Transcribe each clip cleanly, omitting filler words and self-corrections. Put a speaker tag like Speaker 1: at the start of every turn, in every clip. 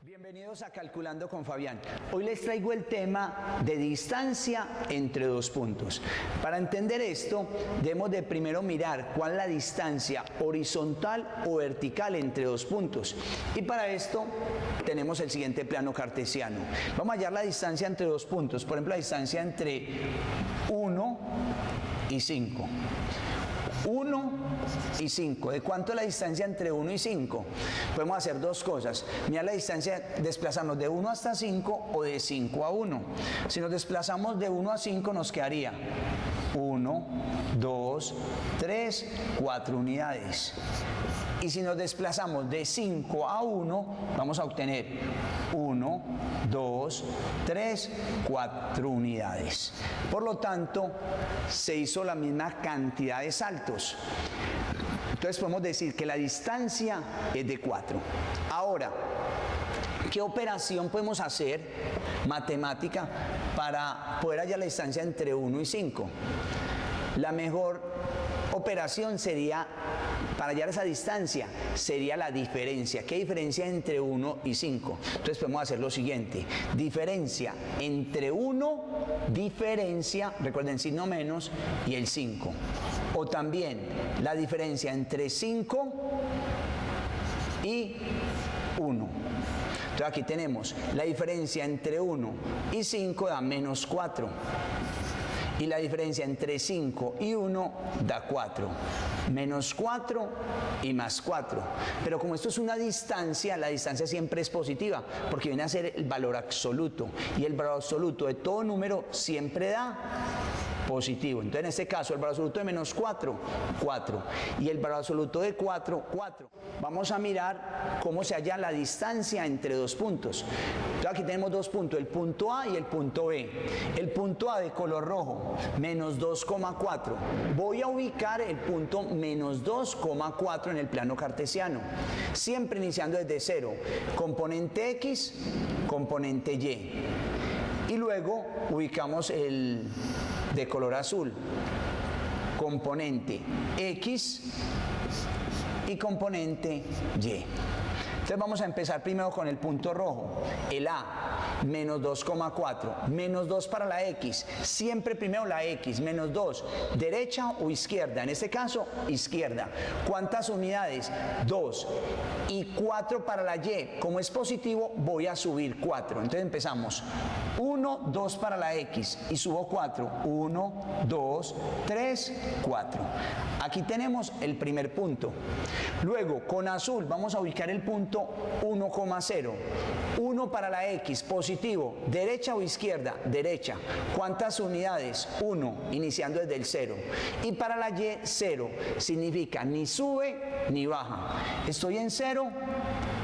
Speaker 1: Bienvenidos a Calculando con Fabián. Hoy les traigo el tema de distancia entre dos puntos. Para entender esto, debemos de primero mirar cuál es la distancia horizontal o vertical entre dos puntos. Y para esto tenemos el siguiente plano cartesiano. Vamos a hallar la distancia entre dos puntos. Por ejemplo, la distancia entre 1 y 5. 1 y 5. ¿De cuánto es la distancia entre 1 y 5? Podemos hacer dos cosas. Mirar la distancia, desplazarnos de 1 hasta 5 o de 5 a 1. Si nos desplazamos de 1 a 5 nos quedaría 1, 2, 3, 4 unidades. Y si nos desplazamos de 5 a 1, vamos a obtener 1, 2, 3, 4 unidades. Por lo tanto, se hizo la misma cantidad de saltos. Entonces podemos decir que la distancia es de 4. Ahora, ¿qué operación podemos hacer matemática para poder hallar la distancia entre 1 y 5? La mejor operación sería, para hallar esa distancia, sería la diferencia. ¿Qué diferencia entre 1 y 5? Entonces podemos hacer lo siguiente. Diferencia entre 1, diferencia, recuerden signo menos, y el 5. O también la diferencia entre 5 y 1. Entonces aquí tenemos la diferencia entre 1 y 5 da menos 4. Y la diferencia entre 5 y 1 da 4. Menos 4 y más 4. Pero como esto es una distancia, la distancia siempre es positiva, porque viene a ser el valor absoluto. Y el valor absoluto de todo número siempre da positivo. Entonces en este caso el valor absoluto de menos 4, 4. Y el valor absoluto de 4, 4. Vamos a mirar cómo se halla la distancia entre dos puntos. Entonces aquí tenemos dos puntos, el punto A y el punto B. El punto A de color rojo, menos 2,4. Voy a ubicar el punto menos 2,4 en el plano cartesiano. Siempre iniciando desde 0. Componente X, componente Y. Y luego ubicamos el de color azul, componente X y componente Y. Entonces vamos a empezar primero con el punto rojo, el A, menos 2,4, menos 2 para la X, siempre primero la X, menos 2, derecha o izquierda, en este caso izquierda. ¿Cuántas unidades? 2. Y 4 para la Y, como es positivo voy a subir 4, entonces empezamos 1, 2 para la X y subo 4, 1, 2, 3, 4. Aquí tenemos el primer punto. Luego con azul vamos a ubicar el punto 1,0. 1 para la X, positivo, derecha o izquierda, derecha. ¿Cuántas unidades? 1, iniciando desde el 0. Y para la Y, 0, significa ni sube ni baja. Estoy en 0,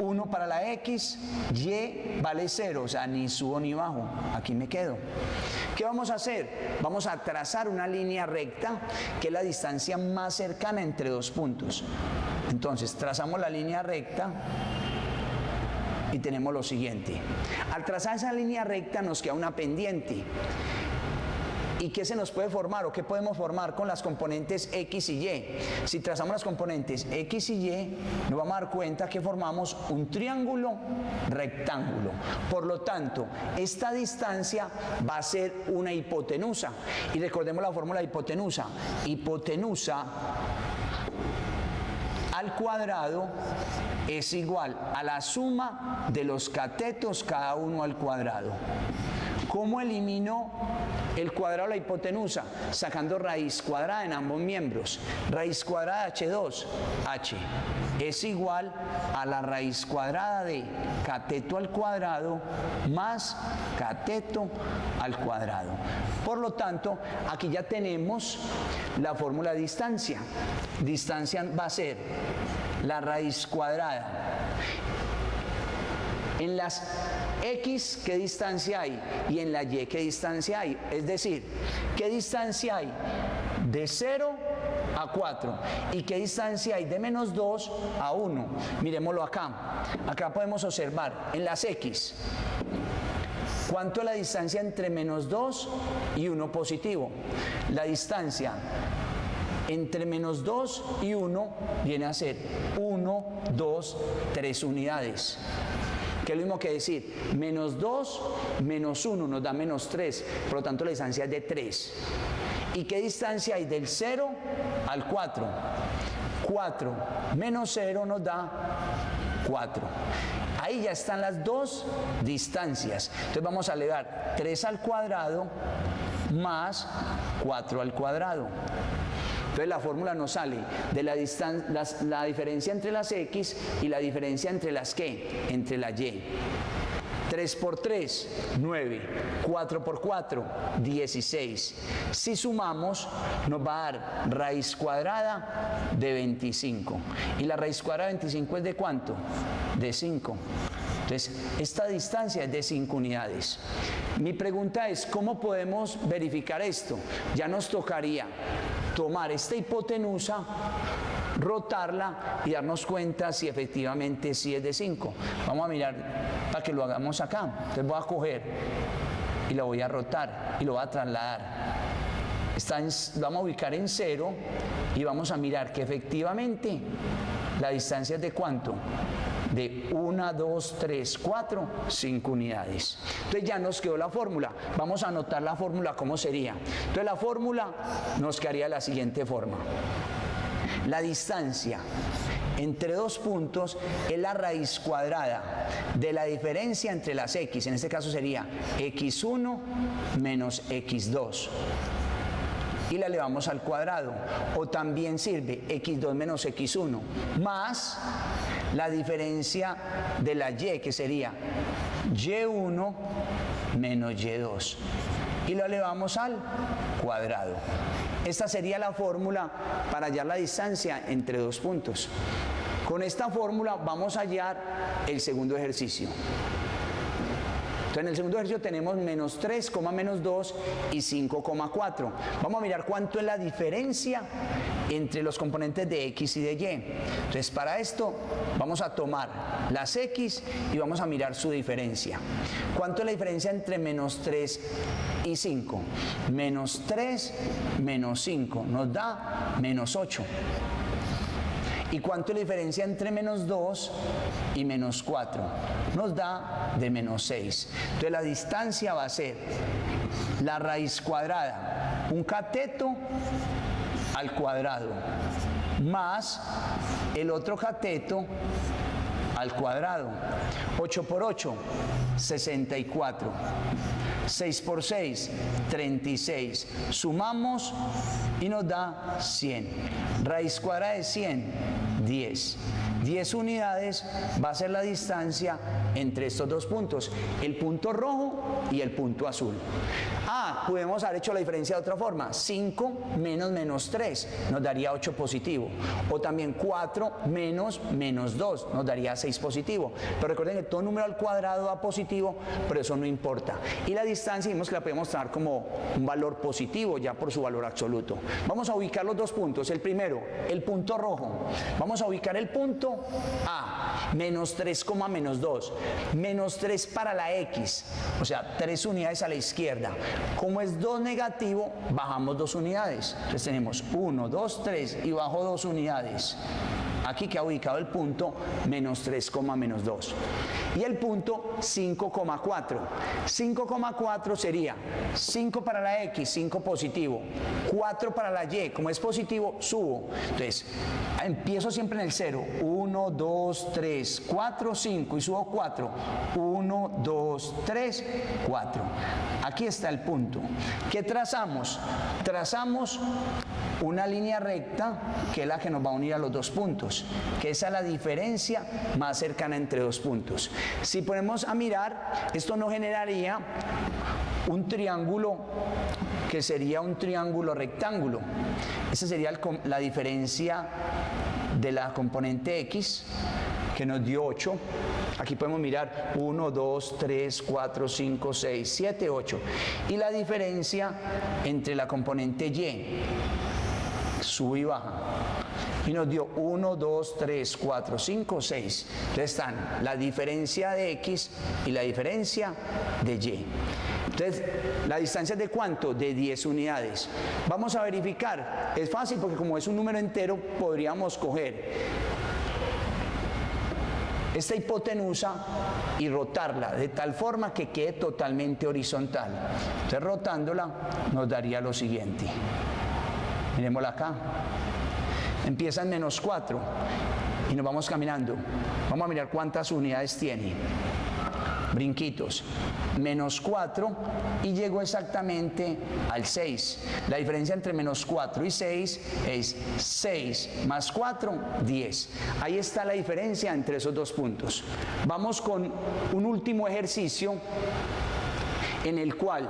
Speaker 1: 1 para la X, Y vale 0, o sea, ni subo ni bajo, aquí me quedo. ¿Qué vamos a hacer? Vamos a trazar una línea recta, que es la distancia más cercana entre dos puntos. Entonces, trazamos la línea recta y tenemos lo siguiente. Al trazar esa línea recta nos queda una pendiente. ¿Y qué se nos puede formar o qué podemos formar con las componentes X y Y? Si trazamos las componentes X y Y, nos vamos a dar cuenta que formamos un triángulo rectángulo. Por lo tanto, esta distancia va a ser una hipotenusa. Y recordemos la fórmula de hipotenusa. Hipotenusa al cuadrado es igual a la suma de los catetos cada uno al cuadrado. ¿Cómo elimino el cuadrado de la hipotenusa? Sacando raíz cuadrada en ambos miembros. Raíz cuadrada de H2, H, es igual a la raíz cuadrada de cateto al cuadrado más cateto al cuadrado. Por lo tanto, aquí ya tenemos la fórmula de distancia. Distancia va a ser la raíz cuadrada. En las X, ¿qué distancia hay? Y en la Y, ¿qué distancia hay? Es decir, ¿qué distancia hay? De 0 a 4. ¿Y qué distancia hay? De menos 2 a 1. Miremoslo acá. Acá podemos observar en las X. ¿Cuánto es la distancia entre menos 2 y 1 positivo? La distancia entre menos 2 y 1 viene a ser 1, 2, 3 unidades. que es lo mismo que decir menos 2 menos 1 nos da menos 3, por lo tanto la distancia es de 3. ¿Y qué distancia hay del 0 al 4? 4 menos 0 nos da 4. Ahí ya están las dos distancias. Entonces vamos a elevar 3 al cuadrado más 4 al cuadrado. Entonces la fórmula nos sale de la diferencia entre las x y la diferencia entre las ¿qué? Entre la y. 3 por 3, 9. 4 por 4, 16. Si sumamos, nos va a dar raíz cuadrada de 25. ¿Y la raíz cuadrada de 25 es de cuánto? De 5. Entonces, esta distancia es de 5 unidades. Mi pregunta es, ¿cómo podemos verificar esto? Ya nos tocaría tomar esta hipotenusa, rotarla y darnos cuenta si efectivamente sí es de 5. Vamos a mirar para que lo hagamos acá. Entonces voy a coger y lo voy a rotar y lo voy a trasladar. Lo vamos a ubicar en 0 y vamos a mirar que efectivamente la distancia es de ¿cuánto? De 1, 2, 3, 4, 5 unidades. Entonces ya nos quedó la fórmula. Vamos a anotar la fórmula, ¿cómo sería? Entonces la fórmula nos quedaría de la siguiente forma. La distancia entre dos puntos es la raíz cuadrada de la diferencia entre las x. En este caso sería x1 menos x2. Y la elevamos al cuadrado. O también sirve x2 menos x1 más la diferencia de la y, que sería y1 menos y2. Y lo elevamos al cuadrado. Esta sería la fórmula para hallar la distancia entre dos puntos. Con esta fórmula vamos a hallar el segundo ejercicio. Entonces en el segundo ejercicio tenemos menos 3, menos 2 y 5,4. Vamos a mirar cuánto es la diferencia entre los componentes de x y de y. Entonces para esto vamos a tomar las x y vamos a mirar su diferencia. ¿Cuánto es la diferencia entre menos 3 y 5? Menos 3 menos 5 nos da menos 8. ¿Y cuánto es la diferencia entre menos 2 y menos 4? Nos da de menos 6. Entonces la distancia va a ser la raíz cuadrada, un cateto al cuadrado, más el otro cateto al cuadrado. 8 por 8, 64. 6 por 6, 36. Sumamos y nos da 100. Raíz cuadrada de 100, 10. 10 unidades va a ser la distancia entre estos dos puntos, el punto rojo y el punto azul. Podemos haber hecho la diferencia de otra forma. 5 menos menos 3 nos daría 8 positivo. O también 4 menos menos 2 nos daría 6 positivo. Pero recuerden que todo número al cuadrado da positivo, pero eso no importa. Y la distancia vimos que la podemos tomar como un valor positivo ya por su valor absoluto. Vamos a ubicar los dos puntos. El primero, el punto rojo. Vamos a ubicar el punto A, menos 3, menos 2. Menos 3 para la X, o sea, 3 unidades a la izquierda. Como es 2 negativo, bajamos 2 unidades. Entonces tenemos 1, 2, 3 y bajo 2 unidades. Aquí queda ubicado el punto menos 3, menos 2. Y el punto 5,4. 5,4 sería 5 para la X, 5 positivo. 4 para la Y, como es positivo, subo. Entonces, empiezo siempre en el 0. 1, 2, 3, 4, 5 y subo 4. 1, 2, 3, 4. Aquí está el punto. ¿Qué trazamos? Trazamos una línea recta que es la que nos va a unir a los dos puntos, que esa es la diferencia más cercana entre dos puntos. Si ponemos a mirar, esto nos generaría un triángulo que sería un triángulo rectángulo. Esa sería la diferencia de la componente X, que nos dio 8. Aquí podemos mirar 1, 2, 3, 4, 5, 6, 7, 8. Y la diferencia entre la componente Y, sube y baja. Y nos dio 1, 2, 3, 4, 5, 6. Entonces están la diferencia de X y la diferencia de Y. Entonces, ¿la distancia es de cuánto? De 10 unidades. Vamos a verificar. Es fácil porque como es un número entero, podríamos coger esta hipotenusa y rotarla de tal forma que quede totalmente horizontal. Entonces rotándola nos daría lo siguiente. Miremosla acá. Empieza en -4 y nos vamos caminando. Vamos a mirar cuántas unidades tiene. Brinquitos, -4 y llego exactamente al 6. La diferencia entre -4 y 6 es 6 más 4, 10. Ahí está la diferencia entre esos dos puntos. Vamos con un último ejercicio en el cual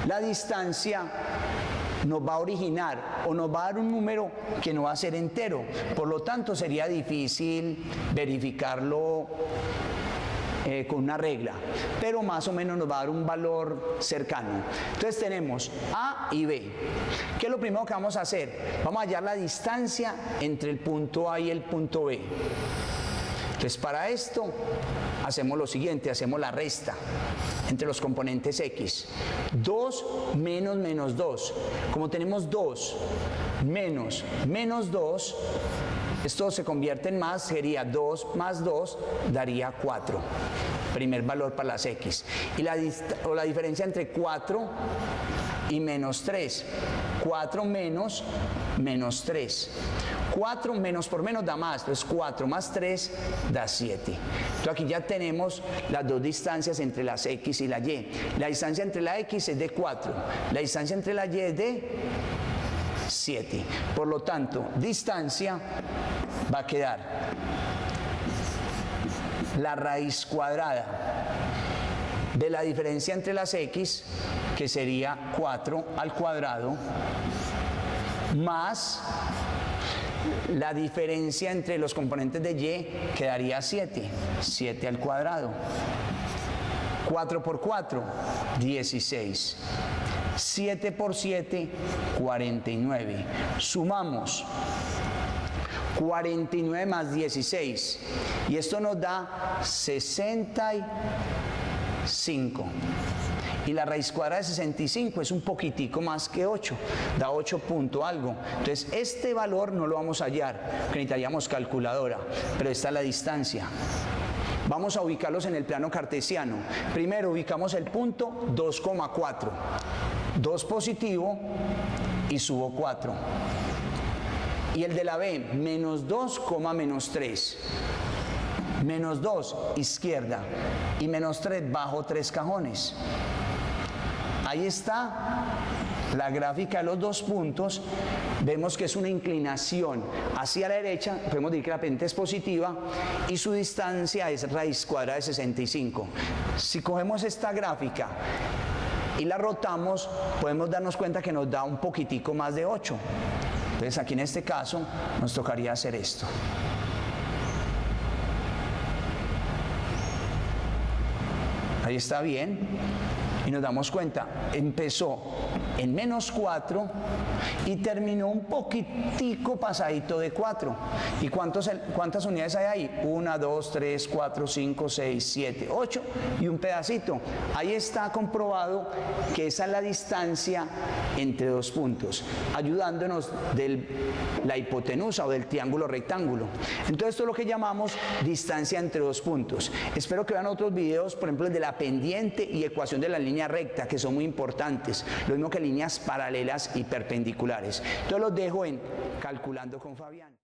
Speaker 1: la distancia nos va a originar o nos va a dar un número que no va a ser entero. Por lo tanto, sería difícil verificarlo con una regla, pero más o menos nos va a dar un valor cercano. Entonces tenemos A y B. ¿Qué es lo primero que vamos a hacer? Vamos a hallar la distancia entre el punto A y el punto B. Entonces para esto hacemos lo siguiente, hacemos la resta entre los componentes X. 2 menos menos 2. Como tenemos 2 menos menos 2, esto se convierte en más, sería 2 más 2 daría 4. Primer valor para las X. Y la diferencia entre 4 y menos 3. 4 menos menos 3. 4 menos por menos da más, entonces 4 más 3 da 7. Entonces aquí ya tenemos las dos distancias entre las X y la Y. La distancia entre la X es de 4, la distancia entre la Y es de 7. Por lo tanto, distancia va a quedar la raíz cuadrada de la diferencia entre las X, que sería 4 al cuadrado, más la diferencia entre los componentes de Y, que daría 7, 7 al cuadrado. 4 por 4, 16. 7 por 7, 49. Sumamos 49 más 16 y esto nos da 65. Y la raíz cuadrada de 65 es un poquitico más que 8, da 8 punto algo. Entonces este valor no lo vamos a hallar, porque necesitaríamos calculadora, pero esta es la distancia. Vamos a ubicarlos en el plano cartesiano. Primero ubicamos el punto 2,4. 2 positivo y subo 4. Y el de la B, menos 2, menos 3. Menos 2, izquierda. Y menos 3, bajo 3 cajones. Ahí está la gráfica de los dos puntos. Vemos que es una inclinación hacia la derecha, podemos decir que la pendiente es positiva y su distancia es raíz cuadrada de 65. Si cogemos esta gráfica y la rotamos, podemos darnos cuenta que nos da un poquitico más de 8. Entonces aquí en este caso nos tocaría hacer esto. Ahí está bien. Y nos damos cuenta, empezó en menos 4 y terminó un poquitico pasadito de 4. ¿Y cuántas unidades hay ahí? 1, 2, 3, 4, 5, 6, 7, 8 y un pedacito. Ahí está comprobado que esa es la distancia entre dos puntos, ayudándonos de la hipotenusa o del triángulo rectángulo. Entonces esto es lo que llamamos distancia entre dos puntos. Espero que vean otros videos, por ejemplo el de la pendiente y ecuación de la línea recta, que son muy importantes, lo mismo que líneas paralelas y perpendiculares. Entonces los dejo en Calculando con Fabián.